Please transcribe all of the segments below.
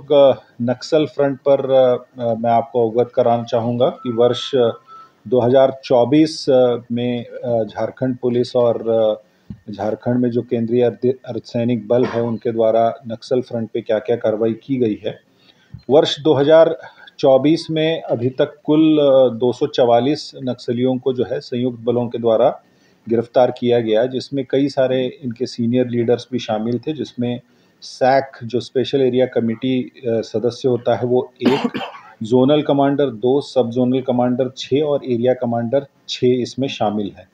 लोग नक्सल फ्रंट पर मैं आपको अवगत कराना चाहूँगा कि वर्ष 2024 में झारखंड पुलिस और झारखंड में जो केंद्रीय अर्धसैनिक बल है उनके द्वारा नक्सल फ्रंट पे क्या-क्या कार्रवाई की गई है। वर्ष 2024 में अभी तक कुल 244 नक्सलियों को जो है संयुक्त बलों के द्वारा गिरफ्तार किया गया, जिसमें कई सारे इनके सीनियर लीडर्स भी शामिल थे, जिसमें सैक जो स्पेशल एरिया कमेटी सदस्य होता है वो 1, जोनल कमांडर 2, सब जोनल कमांडर 6 और एरिया कमांडर 6 इसमें शामिल हैं।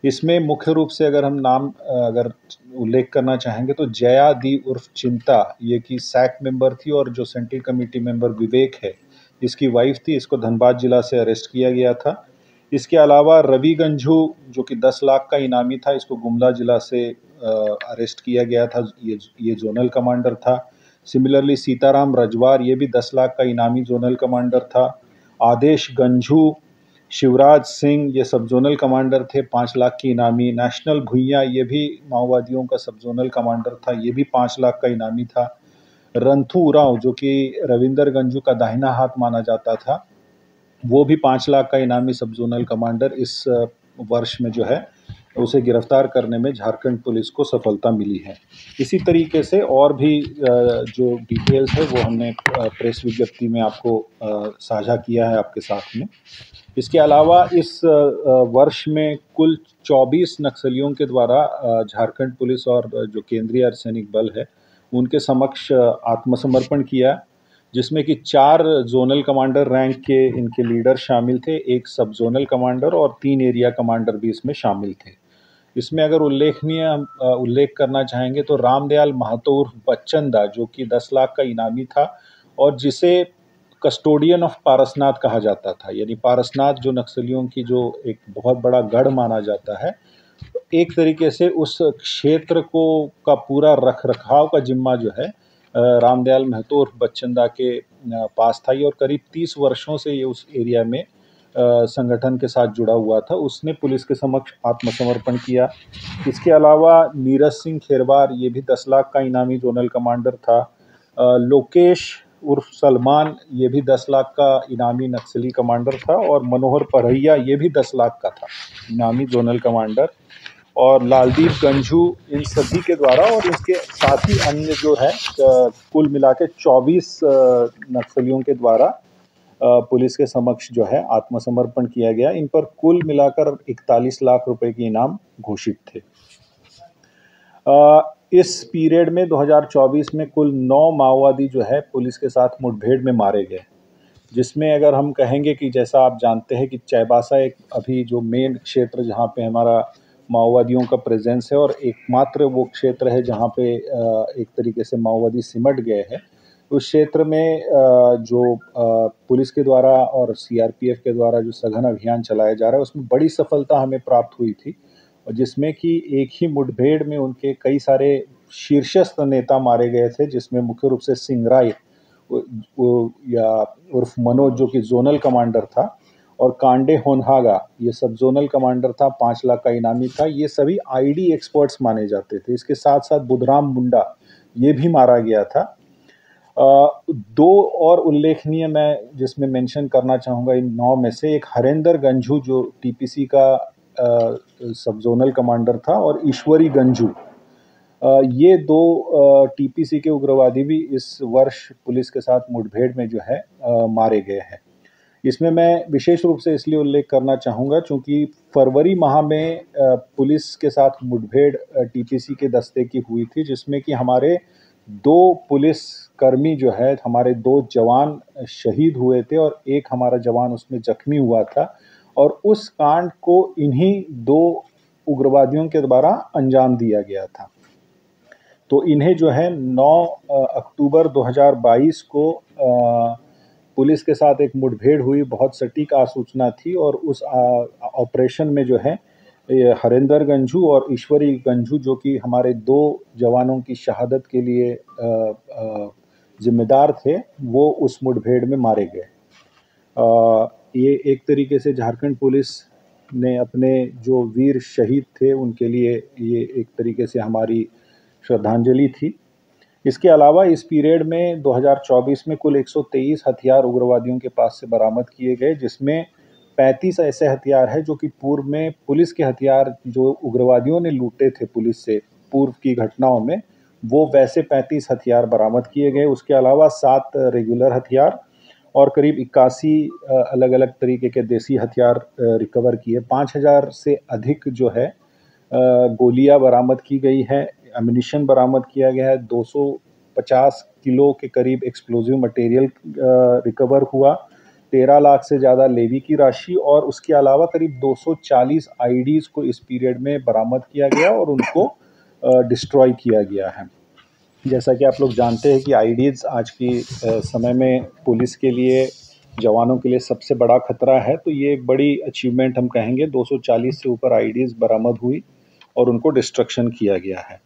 इसमें मुख्य रूप से अगर हम नाम अगर उल्लेख करना चाहेंगे तो जया दी उर्फ चिंता, ये कि सैक मेंबर थी, और जो सेंट्रल कमेटी मेंबर विवेक है, इसकी वाइफ थी। इसको धनबाद जिला से अरेस्ट किया गया था। इसके अलावा रवि गंझू जो कि 10 लाख का इनामी था, इसको गुमला जिला से अरेस्ट किया गया था। ये जोनल कमांडर था। सिमिलरली सीताराम रजवार, ये भी 10 लाख का इनामी जोनल कमांडर था। आदेश गंझू, शिवराज सिंह, ये सब जोनल कमांडर थे, 5 लाख की इनामी। नेशनल भुइया, ये भी माओवादियों का सब जोनल कमांडर था, ये भी 5 लाख का इनामी था। रंथू उरांव जो कि रविंदर गंझू का दाहिना हाथ माना जाता था, वो भी 5 लाख का इनामी सब जोनल कमांडर इस वर्ष में जो है उसे गिरफ्तार करने में झारखंड पुलिस को सफलता मिली है। इसी तरीके से और भी जो डिटेल्स है वो हमने प्रेस विज्ञप्ति में आपको साझा किया है आपके साथ में। इसके अलावा इस वर्ष में कुल 24 नक्सलियों के द्वारा झारखंड पुलिस और जो केंद्रीय अर्धसैनिक बल है उनके समक्ष आत्मसमर्पण किया, जिसमें कि 4 जोनल कमांडर रैंक के इनके लीडर शामिल थे, 1 सब जोनल कमांडर और 3 एरिया कमांडर भी इसमें शामिल थे। इसमें अगर उल्लेख करना चाहेंगे तो रामदयाल महतो उर्फ बच्चन दा, जो कि 10 लाख का इनामी था और जिसे कस्टोडियन ऑफ पारसनाथ कहा जाता था, यानी पारसनाथ जो नक्सलियों की जो एक बहुत बड़ा गढ़ माना जाता है, एक तरीके से उस क्षेत्र को का पूरा रख रखाव का जिम्मा जो है रामदयाल महतो उर्फ बच्चन दा के पास था। और करीब 30 वर्षों से ये उस एरिया में संगठन के साथ जुड़ा हुआ था। उसने पुलिस के समक्ष आत्मसमर्पण किया। इसके अलावा नीरज सिंह खेरवार, ये भी 10 लाख का इनामी जोनल कमांडर था। लोकेश उर्फ सलमान, ये भी 10 लाख का इनामी नक्सली कमांडर था। और मनोहर परहिया, ये भी 10 लाख का था इनामी जोनल कमांडर। और लालदीप गंझू, इन सभी के द्वारा और इसके साथ ही अन्य जो है कुल मिला के 24 नक्सलियों के द्वारा पुलिस के समक्ष जो है आत्मसमर्पण किया गया। इन पर कुल मिलाकर 41 लाख रुपए के इनाम घोषित थे। इस पीरियड में 2024 में कुल 9 माओवादी जो है पुलिस के साथ मुठभेड़ में मारे गए, जिसमें अगर हम कहेंगे कि जैसा आप जानते हैं कि चाईबासा एक अभी जो मेन क्षेत्र जहाँ पे हमारा माओवादियों का प्रेजेंस है और एकमात्र वो क्षेत्र है जहाँ पे एक तरीके से माओवादी सिमट गए हैं, उस क्षेत्र में जो पुलिस के द्वारा और सीआरपीएफ के द्वारा जो सघन अभियान चलाया जा रहा है उसमें बड़ी सफलता हमें प्राप्त हुई थी, और जिसमें कि एक ही मुठभेड़ में उनके कई सारे शीर्षस्थ नेता मारे गए थे, जिसमें मुख्य रूप से सिंगराई या उर्फ मनोज जो कि जोनल कमांडर था, और कांडे होनहागा ये सब जोनल कमांडर था, 5 लाख का इनामी था। ये सभी आईडी एक्सपर्ट्स माने जाते थे। इसके साथ साथ बुधराम मुंडा ये भी मारा गया था। 2 और उल्लेखनीय मैं जिसमें मेंशन करना चाहूँगा इन 9 में से, एक हरेंद्र गंझू जो टीपीसी का सब जोनल कमांडर था, और ईश्वरी गंझू, ये 2 टीपीसी के उग्रवादी भी इस वर्ष पुलिस के साथ मुठभेड़ में जो है मारे गए हैं। इसमें मैं विशेष रूप से इसलिए उल्लेख करना चाहूँगा चूँकि फरवरी माह में पुलिस के साथ मुठभेड़ टीपीसी के दस्ते की हुई थी, जिसमें कि हमारे 2 पुलिस कर्मी जो है, हमारे 2 जवान शहीद हुए थे और एक हमारा जवान उसमें जख्मी हुआ था, और उस कांड को इन्हीं 2 उग्रवादियों के द्वारा अंजाम दिया गया था। तो इन्हें जो है 9 अक्टूबर 2022 को पुलिस के साथ एक मुठभेड़ हुई, बहुत सटीक आसूचना थी, और उस ऑपरेशन में जो है हरेंद्र गंझू और ईश्वरी गंझू जो कि हमारे 2 जवानों की शहादत के लिए जिम्मेदार थे, वो उस मुठभेड़ में मारे गए। ये एक तरीके से झारखंड पुलिस ने अपने जो वीर शहीद थे उनके लिए ये एक तरीके से हमारी श्रद्धांजलि थी। इसके अलावा इस पीरियड में 2024 में कुल 123 हथियार उग्रवादियों के पास से बरामद किए गए, जिसमें 35 ऐसे हथियार हैं जो कि पूर्व में पुलिस के हथियार जो उग्रवादियों ने लूटे थे पुलिस से पूर्व की घटनाओं में, वो वैसे 35 हथियार बरामद किए गए। उसके अलावा 7 रेगुलर हथियार और करीब 81 अलग अलग तरीके के देसी हथियार रिकवर किए। 5000 से अधिक जो है गोलियां बरामद की गई है, एम्यूनिशन बरामद किया गया है, 250 किलो के करीब एक्सप्लोजिव मटेरियल रिकवर हुआ, 13 लाख से ज़्यादा लेवी की राशि और उसके अलावा करीब 240 आईडीज़ को इस पीरियड में बरामद किया गया और उनको डिस्ट्रॉय किया गया है। जैसा कि आप लोग जानते हैं कि आईडीज़ आज की समय में पुलिस के लिए, जवानों के लिए सबसे बड़ा खतरा है, तो ये एक बड़ी अचीवमेंट हम कहेंगे। 240 से ऊपर आईडीज़ बरामद हुई और उनको डिस्ट्रक्शन किया गया है।